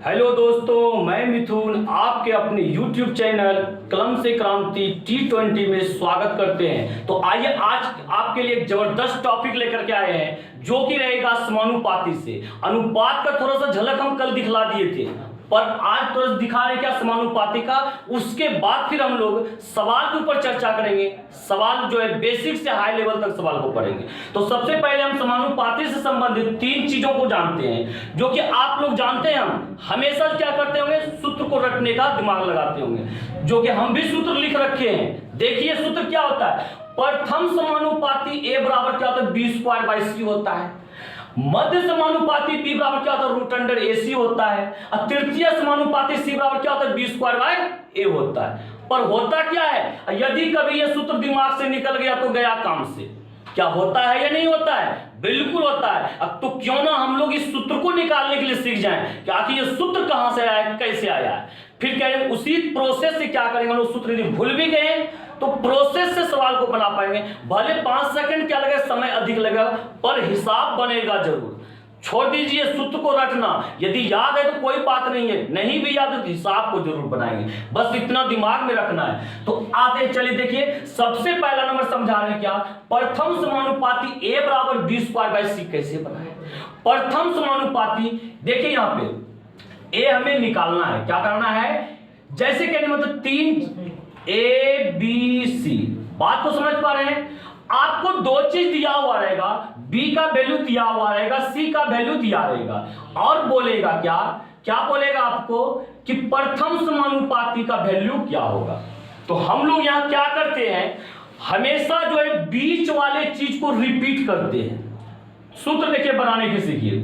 Hello दोस्तों, मैं मिथुन आपके अपने YouTube चैनल कलम से क्रांति T20 में स्वागत करते हैं। तो आइए आज आपके लिए एक जबरदस्त टॉपिक लेकर के आए हैं जो कि रहेगा समानुपाती से। अनुपात का थोड़ा सा झलक हम कल दिखला दिए थे, पर आज थोड़ा दिखा रहे क्या समानुपाती का। उसके बाद फिर हम लोग सवाल के ऊपर चर्चा करेंगे। सवाल जो है बेसिक से हाई लेवल तक सवाल को पढ़ेंगे। तो सबसे पहले हम समानुपाती से संबंधित तीन चीजों को जानते हैं जो कि आप लोग जानते हैं। हम हमेशा क्या करते होंगे, सूत्र को रटने का दिमाग लगाते होंगे, जो कि हम भी सूत्र लिख रखे हैं। देखिए सूत्र क्या होता है। प्रथम समानुपाती a बराबर क्या होता है, b स्क्वायर बाई सी होता है। मध्य समानुपाती b बराबर क्या होता है, रूट अंडर ac होता है। और तृतीय समानुपाती c बराबर क्या होता है, b स्क्वायर बाय a होता है। पर होता क्या है, यदि कभी ये सूत्र दिमाग से निकल गया तो गया काम से। क्या होता है या नहीं होता है? बिल्कुल होता है। अब तो क्यों ना हम लोग इस सूत्र को निकालने के लिए सीख जाएं कि आखिर ये सूत्र कहां से आया है, कैसे आया है। फिर क्या है, उसी प्रोसेस से क्या करेंगे, लोग सूत्र यदि भूल भी गए तो प्रोसेस से सवाल को बना पाएंगे। भले 5 सेकंड क्या लगेगा, समय अधिक लगेगा, पर हिसाब बनेगा जरूर। छोड़ दीजिए सूत्र को रटना, यदि याद है तो कोई बात नहीं है, नहीं भी याद है तो हिसाब को जरूर बनाएंगे। बस इतना दिमाग में रखना है। तो आते चलिए देखिए, सबसे पहला नंबर समझा रहे हैं क्या, प्रथम समानुपाती a बराबर b स्क्वायर बाई सी कैसे बनाए। प्रथम समानुपाती देखिए यहाँ पे a हमें निकालना है। क्या करना है, जैसे कहने मतलब 3 a b c, बात को समझ पा रहे हैं। आपको दो चीज दिया हुआ रहेगा, b का वैल्यू दिया हुआ रहेगा, c का वैल्यू दिया रहेगा, और बोलेगा क्या क्या बोलेगा आपको कि प्रथम समानुपाती का वैल्यू क्या होगा। तो हम लोग यहां क्या करते हैं, हमेशा जो है बीच वाले चीज को रिपीट करते हैं। सूत्र देखिए बनाने के सीखिए।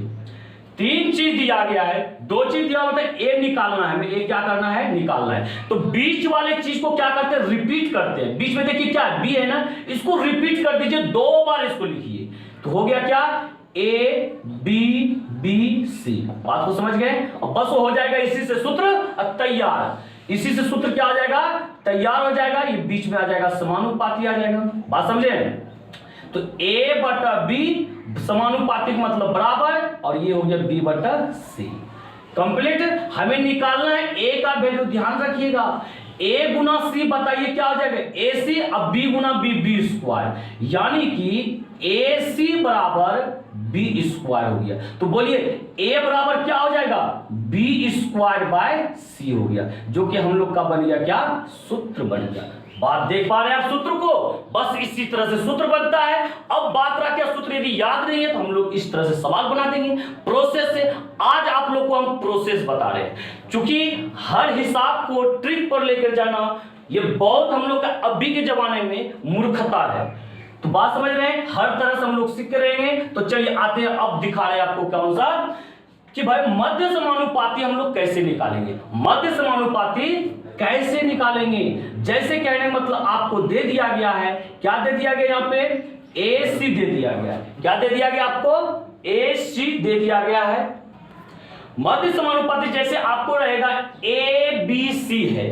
3 चीज दिया गया है, 2 चीज दिया होता है, ए निकालना है, हमें ए क्या करना है, निकालना है। तो बीच वाले चीज को क्या करते हैं, रिपीट करते हैं। बीच में देखिए क्या है, बी है ना, इसको रिपीट कर दीजिए, 2 बार इसको लिखिए। तो हो गया क्या, ए बी बी सी। बात को समझ गए, और बस हो जाएगा इसी से सूत्र तैयार। इसी से सूत्र क्या हो जाएगा, तैयार हो जाएगा। ये बीच में आ जाएगा, समानुपाती आ जाएगा। बात समझे। तो a बटा b समानुपाती मतलब बराबर, और ये हो गया b बटा c। कंप्लीट। हमें निकालना है a का वैल्यू, ध्यान रखिएगा। a गुना c बताइए क्या हो जाएगा, ac। अब b गुना b स्क्वायर, यानी कि ac बराबर b स्क्वायर हो गया। तो बोलिए a बराबर क्या हो जाएगा, b स्क्वायर बाय c हो गया, जो कि हम लोग का बन गया क्या, सूत्र बन गया। बात देख पा रहे हैं आप सूत्र को, बस इसी तरह से सूत्र बनता है। अब बात रहा क्या, सूत्र यदि याद नहीं है तो हम लोग इस तरह से सवाल बना देंगे प्रोसेस से। आज आप लोग को हम प्रोसेस बता रहे हैं, क्योंकि हर हिसाब को ट्रिक पर लेकर जाना ये बहुत हम लोग का अभी के जमाने में मूर्खता है। तो बात समझ रहे हैं, हर तरह से हम लोग सीख रहेंगे। तो चलिए आते हैं, अब दिखा रहे हैं आपको कौन सा, कि भाई मध्य समानुपाती हम लोग कैसे निकालेंगे। मध्य समानुपाती कैसे निकालेंगे, जैसे कहने मतलब आपको दे दिया गया है, क्या दे दिया गया यहाँ पे, AC दे दिया गया है। क्या दे दिया गया आपको, AC दे दिया गया है। मध्य समानुपाती जैसे आपको रहेगा ABC है,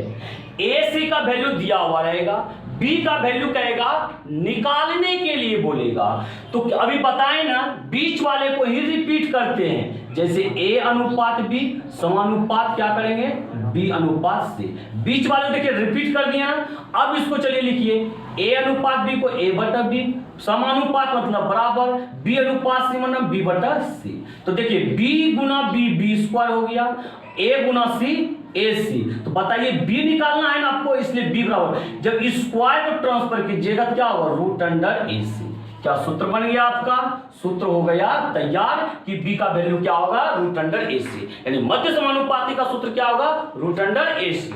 AC का वैल्यू दिया हुआ रहेगा, B का वैल्यू कहेगा निकालने के लिए बोलेगा। तो अभी बताएं ना, बीच वाले को ही रिपीट करते हैं। जैसे A अनुपात B समानुपात क्या करेंगे, B अनुपात C। बीच वाले देखिए रिपीट कर दिया ना। अब इसको चलिए लिखिए, A अनुपात B को A बटा B, समानुपात मतलब बराबर, B अनुपात C मतलब B बटा C। तो देखिए B गुना B B स्क्वायर हो गया, A गुना C AC। तो बताइए B निकालना है ना आपको, इसलिए B बराबर, जब स्क्वायर को ट्रांसफर कीजिएगा तो क्या होगा, रूट अंडर AC। क्या सूत्र बन गया आपका, सूत्र हो गया तैयार कि B का वैल्यू क्या होगा, रूट अंडर AC। यानी मध्य समानुपाती का सूत्र क्या होगा, रूट अंडर AC।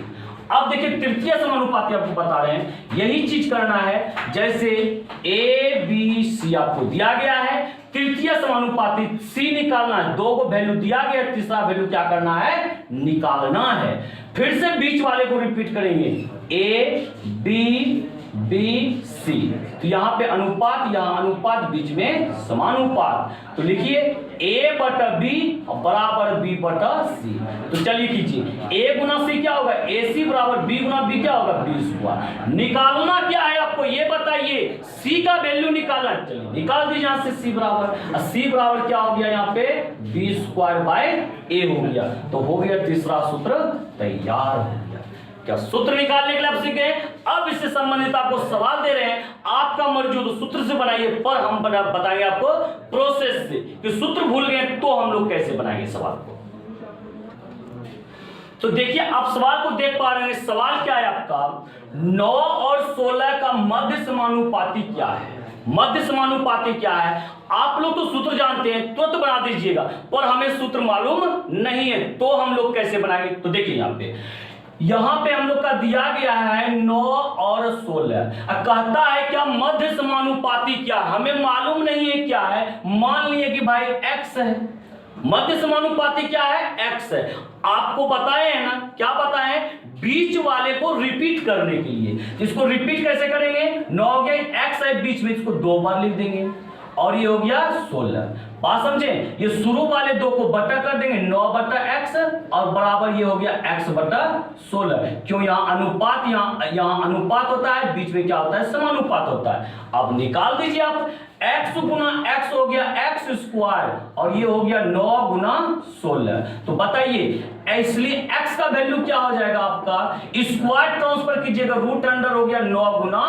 अब देखिए तृतीय समानुपाती आपको बता रहे हैं, यही चीज करना है। जैसे A B C आपको दिया गया है, तृतीय समानुपाती C निकालना है। 2 को वैल्यू दिया गया, तीसरा वैल्यू क्या करना है, निकालना है। फिर से बीच वाले को रिपीट करेंगे, A B बी सी। तो यहाँ पे अनुपात, यहाँ अनुपात, बीच में समानुपात। तो लिखिए ए बटा बी बराबर बी बटा सी। तो चलिए कीजिए ए गुना सी क्या होगा, ए सी बराबर बी गुना बी क्या होगा, बी स्क्वायर। निकालना क्या है आपको ये बताइए, सी का वैल्यू निकालना। चलिए निकाल दीजिए यहाँ से सी बराबर, सी बराबर क्या हो गया यहाँ पे बी स्क्वायर बाय ए हो गया। तो हो गया तीसरा सूत्र तैयार हो गया। क्या सूत्र निकालने के लिए आप सीखे। अब इससे संबंधित आपको सवाल दे रहे हैं, आपका मर्जी हो तो सूत्र से बनाइए, पर हम बताएंगे आपको प्रोसेस से कि सूत्र भूल गए तो हम लोग कैसे बनाएंगे सवाल को। तो देखिए आप सवाल को देख पा रहे हैं, सवाल क्या है आपका, 9 और 16 का मध्य समानुपाती क्या है। मध्य समानुपाती क्या है, आप लोग तो सूत्र जानते हैं तुरंत बना दीजिएगा, पर हमें सूत्र मालूम नहीं है तो हम लोग कैसे बनाएंगे। तो देखिए यहाँ पे हम लोग का दिया गया है 9 और 16, कहता है क्या मध्य समानुपाती क्या, हमें मालूम नहीं है क्या है। मान लिए कि भाई x है, मध्य समानुपाती क्या है, x है। आपको बताए है ना, क्या बताए, बीच वाले को रिपीट करने के लिए। इसको रिपीट कैसे करेंगे, 9 हो गया, x है बीच में, इसको 2 बार लिख देंगे और ये हो गया 16। बात समझे, ये शुरू वाले 2 को बटा कर देंगे, 9 बटा x और बराबर ये हो गया x बटा 16। क्यों, यहाँ अनुपात, यहाँ अनुपात होता है, बीच में क्या होता है, समानुपात होता है। अब निकाल दीजिए आप, x गुना x हो गया x स्क्वायर और ये हो गया 9 गुना 16। तो बताइए इसलिए x का वैल्यू क्या हो जाएगा आपका, स्क्वायर ट्रांसफर कीजिएगा, रूट अंडर हो गया 9 गुना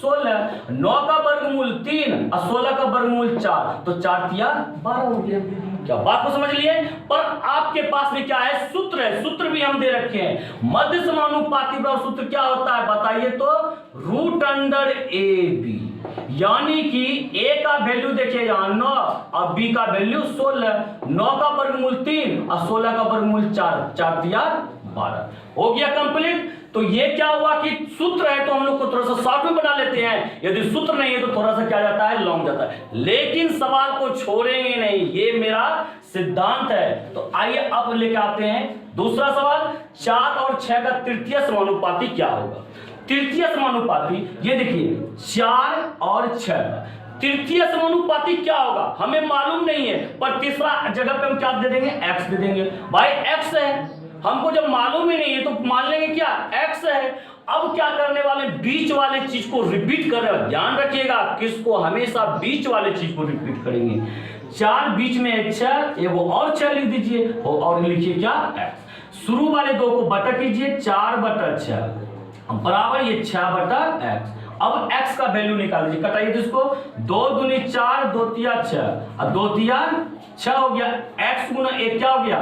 16। 9 का वर्गमूल 3 और 16 का वर्गमूल 4, तो 4 तिया 12 हो गया। क्या बात को समझ लिए। पर आपके पास में क्या है, सूत्र है, सूत्र भी हम दे रखे हैं। मध्य समानुपाती का सूत्र क्या होता है बताइए तो, रूट अंडर ए बी, यानी कि a का वैल्यू देखिए यहाँ 9 और b का वैल्यू 16। 9 का वर्गमूल 3 और 16 का वर्गमूल 4, 4 तिया 12 हो गया कंप्लीट। तो ये क्या हुआ कि सूत्र है तो हम लोग को थोड़ा सा शॉर्ट में बना लेते हैं, यदि सूत्र नहीं है तो थोड़ा सा क्या जाता है, लॉन्ग जाता है। लेकिन सवाल को छोड़ेंगे नहीं, ये मेरा सिद्धांत है। तो आइए अब लेके आते हैं दूसरा सवाल, 4 और 6 का तृतीय समानुपाती क्या होगा। तृतीय समानुपाती, ये देखिए 4 और 6 तृतीय समानुपाती क्या होगा हमें मालूम नहीं है, पर तीसरा जगह पे हम क्या दे देंगे, x दे देंगे। भाई x है, हमको जब मालूम ही नहीं है तो मान लेंगे क्या, x है। अब क्या करने वाले, बीच वाले चीज को रिपीट कर रहे हो, ध्यान रखिएगा किसको, हमेशा बीच वाले चीज को रिपीट करेंगे। 4 बीच में 6, ये वो और 6 लिख दीजिए और लिखिए क्या, x। शुरू वाले 2 को बटा कीजिए, 4 बटा 6 बराबर ये 6 बटा x। अब x का वैल्यू निकाल लीजिए, कटाइए तो इसको, 2 दूनी 4, 2 तिया 6 और 2 तिया 6 हो गया। x गुना 1 क्या हो गया,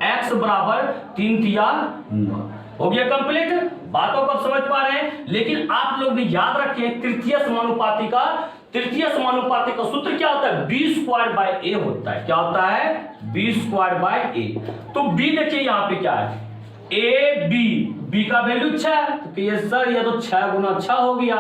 x बराबर 3 तिया 9 हो गया कंप्लीट। बातों को आप समझ पा रहे हैं। लेकिन आप लोग ने याद रखें तृतीय समानुपाती का सूत्र क्या होता है, बी स्क्वायर बाय ए होता है। क्या होता है, बी स्क्वायर बाय ए। तो बी देखिए यहाँ पे क्या है, ए बी का वैल्यू 6, तो ये सर ये तो 6 गुना 6 हो गया,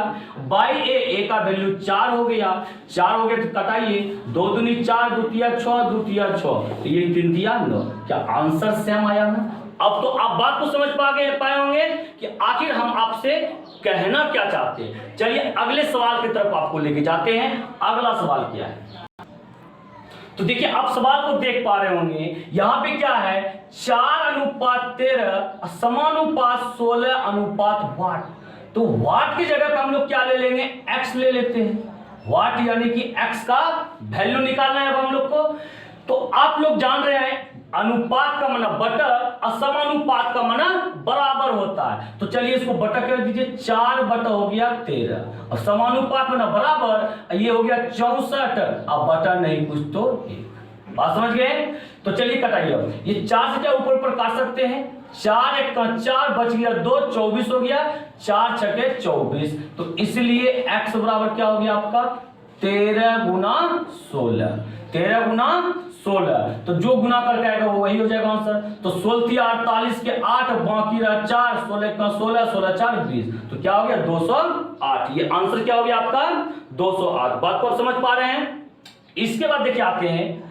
बाई ए का वैल्यू 4 हो गया, 4 हो गया तो कटाइए, 2 दूनी 4, 2 तिया 6, 2 तिया 6, तो ये 3 तिया 9। क्या आंसर सेम आया ना। अब तो आप बात को समझ पाए होंगे कि आखिर हम आपसे कहना क्या चाहते हैं। चलिए अगले सवाल की तरफ आपको लेके जाते हैं। अगला सवाल क्या है, तो देखिए आप सवाल को देख पा रहे होंगे, यहां पे क्या है, 4:13 समानुपात 16 अनुपात वाट। तो वाट की जगह पे हम लोग क्या ले लेंगे, x ले लेते हैं। वाट यानी कि x का वैल्यू निकालना है अब हम लोग को। तो आप लोग जान रहे हैं अनुपात का माना बटा और समानुपात का माना बराबर होता है। तो चलिए इसको बटा कर दीजिए, 4 बटा हो गया 13 और समानुपात माना बराबर, ये हो गया 64। अब बटा नहीं कुछ तो 1। बात समझ गए। तो चलिए कटाइए, ये 4 से क्या ऊपर काट सकते हैं, 4 1 का 4 बच गया 2, 24 हो गया, 4 छके 24। तो इसलिए x बराबर क्या हो गया आपका 13 गुना 16। 13 गुना 16, तो जो गुना करके आएगा वो वही हो जाएगा आंसर। तो 16 48 के 8 बाकी रहा 4, 16 का 16, 16 4 20, तो क्या हो गया 208। ये आंसर क्या हो गया आपका 208। बात को आप समझ पा रहे हैं। इसके बाद देखिए आते हैं,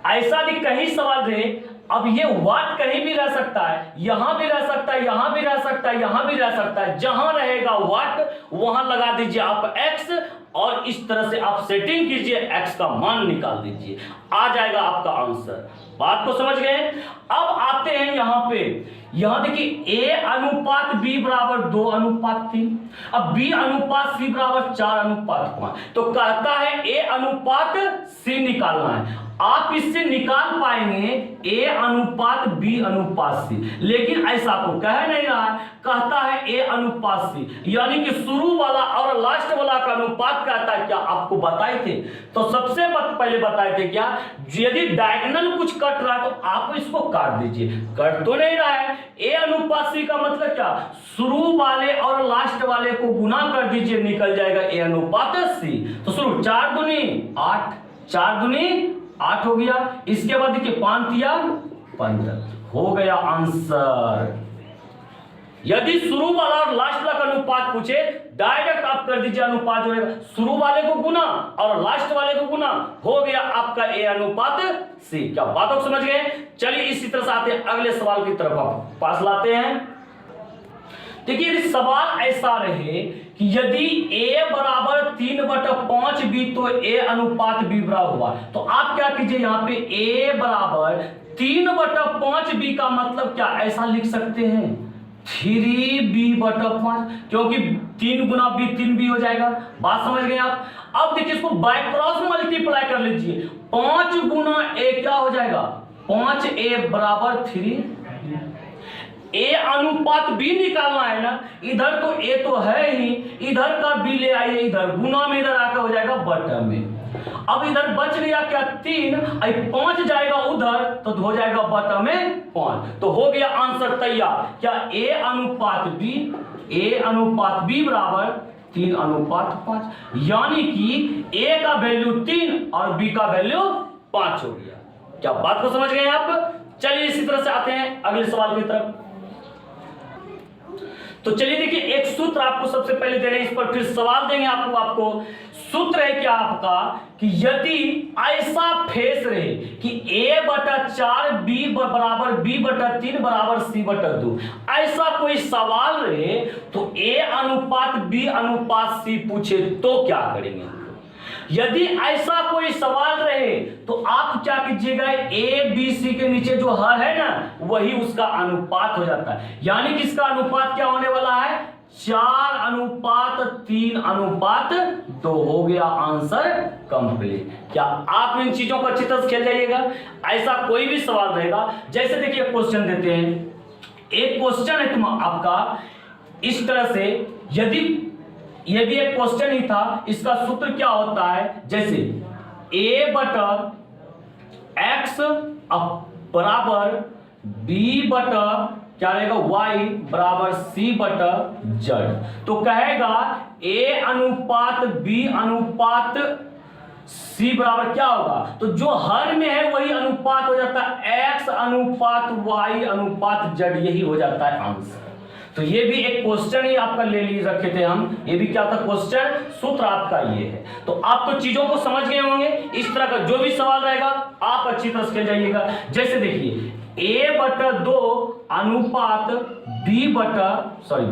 ऐसा भी कई सवाल रहे, अब ये वाट कहीं भी रह सकता है, यहां भी रह सकता है, यहां भी रह सकता है, यहां भी रह सकता है। जहां रहेगा वाट वहां लगा दीजिए आप x, और इस तरह से आप सेटिंग कीजिए, x का मान निकाल दीजिए, आ जाएगा आपका आंसर। बात को समझ गए? अब आते हैं यहां पे, यहां देखिए a अनुपात b बराबर 2 अनुपात 3, अब b अनुपात c बराबर 4 अनुपात 5। तो कहता है a अनुपात c निकालना है। आप इससे निकाल पाएंगे a अनुपात b अनुपात c, लेकिन ऐसा आपको कह नहीं रहा है, कहता है a अनुपात c, यानी कि शुरू वाला और लास्ट वाला का अनुपात कहता है। क्या आपको बताए थे? तो सबसे पहले बताए थे क्या, यदि डायगोनल कुछ कट रहा है तो आप इसको काट दीजिए, कट तो नहीं रहा है। a अनुपात c का मतलब क्या, शुरू वाले और लास्ट वाले को गुना कर दीजिए, निकल जाएगा a अनुपात c। तो शुरू 4 दूनी 8, 4 दूनी 8 हो गया। इसके बाद देखिए 5 तिया 15 हो गया आंसर। यदि शुरू वाला और लास्ट वाला का अनुपात पूछे, डायरेक्ट आप कर दीजिए अनुपात जो है, शुरू वाले को गुना और लास्ट वाले को गुना, हो गया आपका a अनुपात c। क्या बातों को समझ गए? चलिए इसी तरह से आते हैं अगले सवाल की तरफ, आप पास लाते हैं। देखिए यदि सवाल ऐसा रहे कि यदि a बराबर 3/5 b तो a अनुपात b बराबर हुआ, तो आप क्या कीजिए, यहाँ पे a बराबर 3/5 b का मतलब क्या, ऐसा लिख सकते हैं 3b/5, क्योंकि 3 गुना b 3b हो जाएगा। बात समझ गए आप? अब देखिए इसको बाय क्रॉस मल्टीप्लाई कर लीजिए, 5 गुना a क्या हो जाएगा, 5a बराबर 3। a अनुपात b निकालना है ना, इधर तो a तो है ही, इधर का b ले आइए, इधर गुना में इधर आकर हो जाएगा बटा में। अब इधर बच गया क्या 3, 5 जाएगा उधर तो हो जाएगा बटा में 5। तो हो गया आंसर तैयार। क्या a अनुपात b बराबर 3 अनुपात 5, यानी कि a का वैल्यू 3 और b का वैल्यू 5 हो गया। क्या बात को समझ गए आप? चलिए इसी तरह से आते हैं अगले सवाल की तरफ। तो चलिए देखिए एक सूत्र आपको सबसे पहले दे रहे हैं, इस पर फिर सवाल देंगे आपको। सूत्र है क्या आपका, कि यदि ऐसा फेस रहे कि a/4 b बराबर b/3 बराबर c/2, ऐसा कोई सवाल रहे तो a अनुपात b अनुपात c पूछे तो क्या करेंगे? यदि ऐसा कोई सवाल रहे तो आप क्या कीजिएगा, a b c के नीचे जो हर है ना, वही उसका अनुपात हो जाता है, यानी कि इसका अनुपात क्या होने वाला है, 4 अनुपात 3 अनुपात 2 हो गया आंसर कंप्लीट। क्या आप इन चीजों को अच्छी तरह से खेल जाइएगा। ऐसा कोई भी सवाल रहेगा, जैसे देखिए क्वेश्चन देते हैं, एक क्वेश्चन है तुम आपका इस तरह से, यदि ये भी एक क्वेश्चन ही था, इसका सूत्र क्या होता है, जैसे a बटा x बराबर b बटा क्या रहेगा y बराबर c बटा z। तो कहेगा a अनुपात b अनुपात c बराबर क्या होगा, तो जो हर में है वही अनुपात हो जाता है, x अनुपात y अनुपात z, यही हो जाता है आंसर। तो ये भी एक क्वेश्चन ही आपका ले लिए रखे थे हम, ये भी क्या था क्वेश्चन, सूत्र आपका ये है। तो आप तो चीजों को समझ गए होंगे। इस तरह का जो भी सवाल रहेगा आप अच्छी तरह से खेल जाइएगा। जैसे देखिए a/2 अनुपात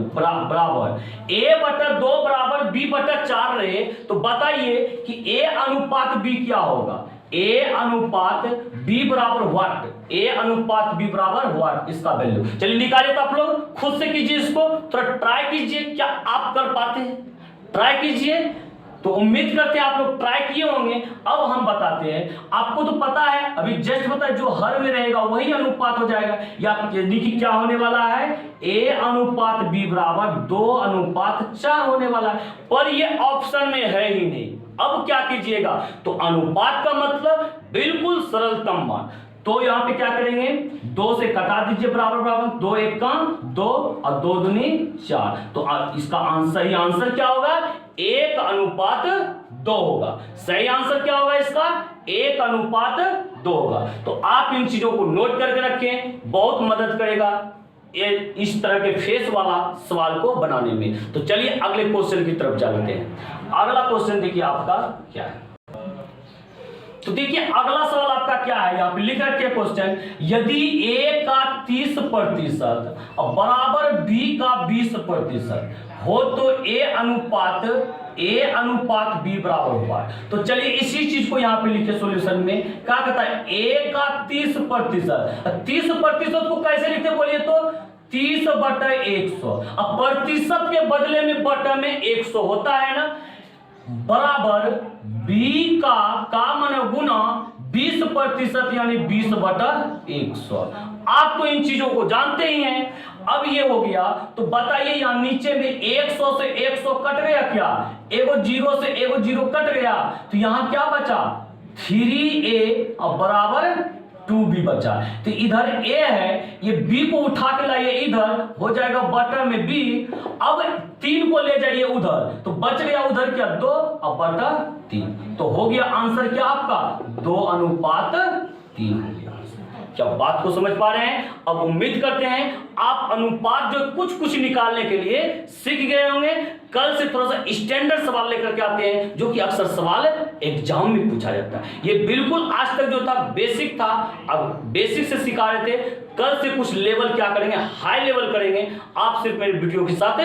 बराबर a/2 बराबर b/4 रहे, तो बताइए कि a अनुपात b क्या होगा, a अनुपात b बराबर व्हाट, a अनुपात b बराबर व्हाट, इसका वैल्यू चलिए निकालिए। तो आप लोग खुद से कीजिए, इसको थोड़ा ट्राई कीजिए, क्या आप कर पाते हैं, ट्राई कीजिए। तो उम्मीद करते हैं आप लोग ट्राई किए होंगे। अब हम बताते हैं, आपको तो पता है, अभी जस्ट पता है, जो हर में रहेगा वही अनुपात हो जाएगा। या देखिए क्या होने वाला है, a अनुपात b बराबर 2 अनुपात 4 होने वाला है, पर ये ऑप्शन में है ही नहीं। अब क्या कीजिएगा, तो अनुपात का मतलब बिल्कुल सरलतम मान, तो यहां पे क्या करेंगे, 2 से कटा दीजिए, बराबर बराबर 2 1 का 2 और 2 दूनी 4। तो इसका आंसर आंसर क्या होगा, 1 अनुपात 2 होगा। सही आंसर क्या होगा इसका, 1 अनुपात 2 होगा। तो आप इन चीजों को नोट करके रखें, बहुत मदद करेगा ये इस तरह के फेस वाला सवाल को बनाने में। तो चलिए अगले क्वेश्चन की तरफ चलते हैं। अगला क्वेश्चन देखिए आपका क्या है। तो देखिए अगला सवाल आपका क्या है, यहाँ पे लिख रखे क्वेश्चन, यदि a का 30% और बराबर b का 20% हो तो a अनुपात b बराबर होगा। तो चलिए इसी चीज को यहाँ पे लिखे सॉल्यूशन में, क्या कहता है a का 30%, 30% को कैसे लिखते बोलिए तो 30/100, अब प्रतिशत के बदले में बटा में 100 होता है ना, बराबर b का माने गुना 20% यानी 20/100। आप तो इन चीजों को जानते ही हैं। अब ये हो गया, तो बताइए यहाँ नीचे में 100 से 100 कट गया क्या, एगो 0 से एगो 0 कट गया, तो यहाँ क्या बचा 3a और बराबर 2b बचा। तो इधर a है, ये b को उठा के लाइए इधर, हो जाएगा बटा में b, अब 3 को ले जाइए उधर, तो बच गया उधर क्या 2 और बटा 3, तो हो गया आंसर क्या आपका 2:3। क्या बात को समझ पा रहे हैं? अब उम्मीद करते हैं आप अनुपात जो कुछ निकालने के लिए सीख गए होंगे। कल से थोड़ा सा स्टैंडर्ड सवाल लेकर के आते हैं, जो कि अक्सर सवाल एग्जाम में पूछा जाता है। ये बिल्कुल आज तक जो था बेसिक था, अब बेसिक से सिखा रहे थे, कल से कुछ लेवल क्या करेंगे, हाई लेवल करेंगे। आप सिर्फ मेरे वीडियो के साथ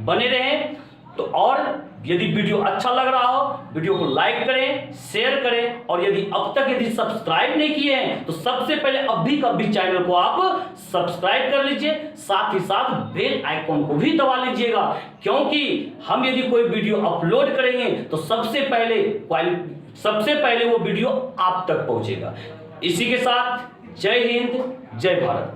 बने रहें। तो और यदि वीडियो अच्छा लग रहा हो, वीडियो को लाइक करें, शेयर करें, और यदि सब्सक्राइब नहीं किए हैं तो सबसे पहले अभी चैनल को आप सब्सक्राइब कर लीजिए, साथ ही साथ बेल आइकॉन को भी दबा लीजिएगा, क्योंकि हम यदि कोई वीडियो अपलोड करेंगे तो सबसे पहले वो वीडियो आप तक पहुंचेगा। इसी के साथ जय हिंद, जय भारत।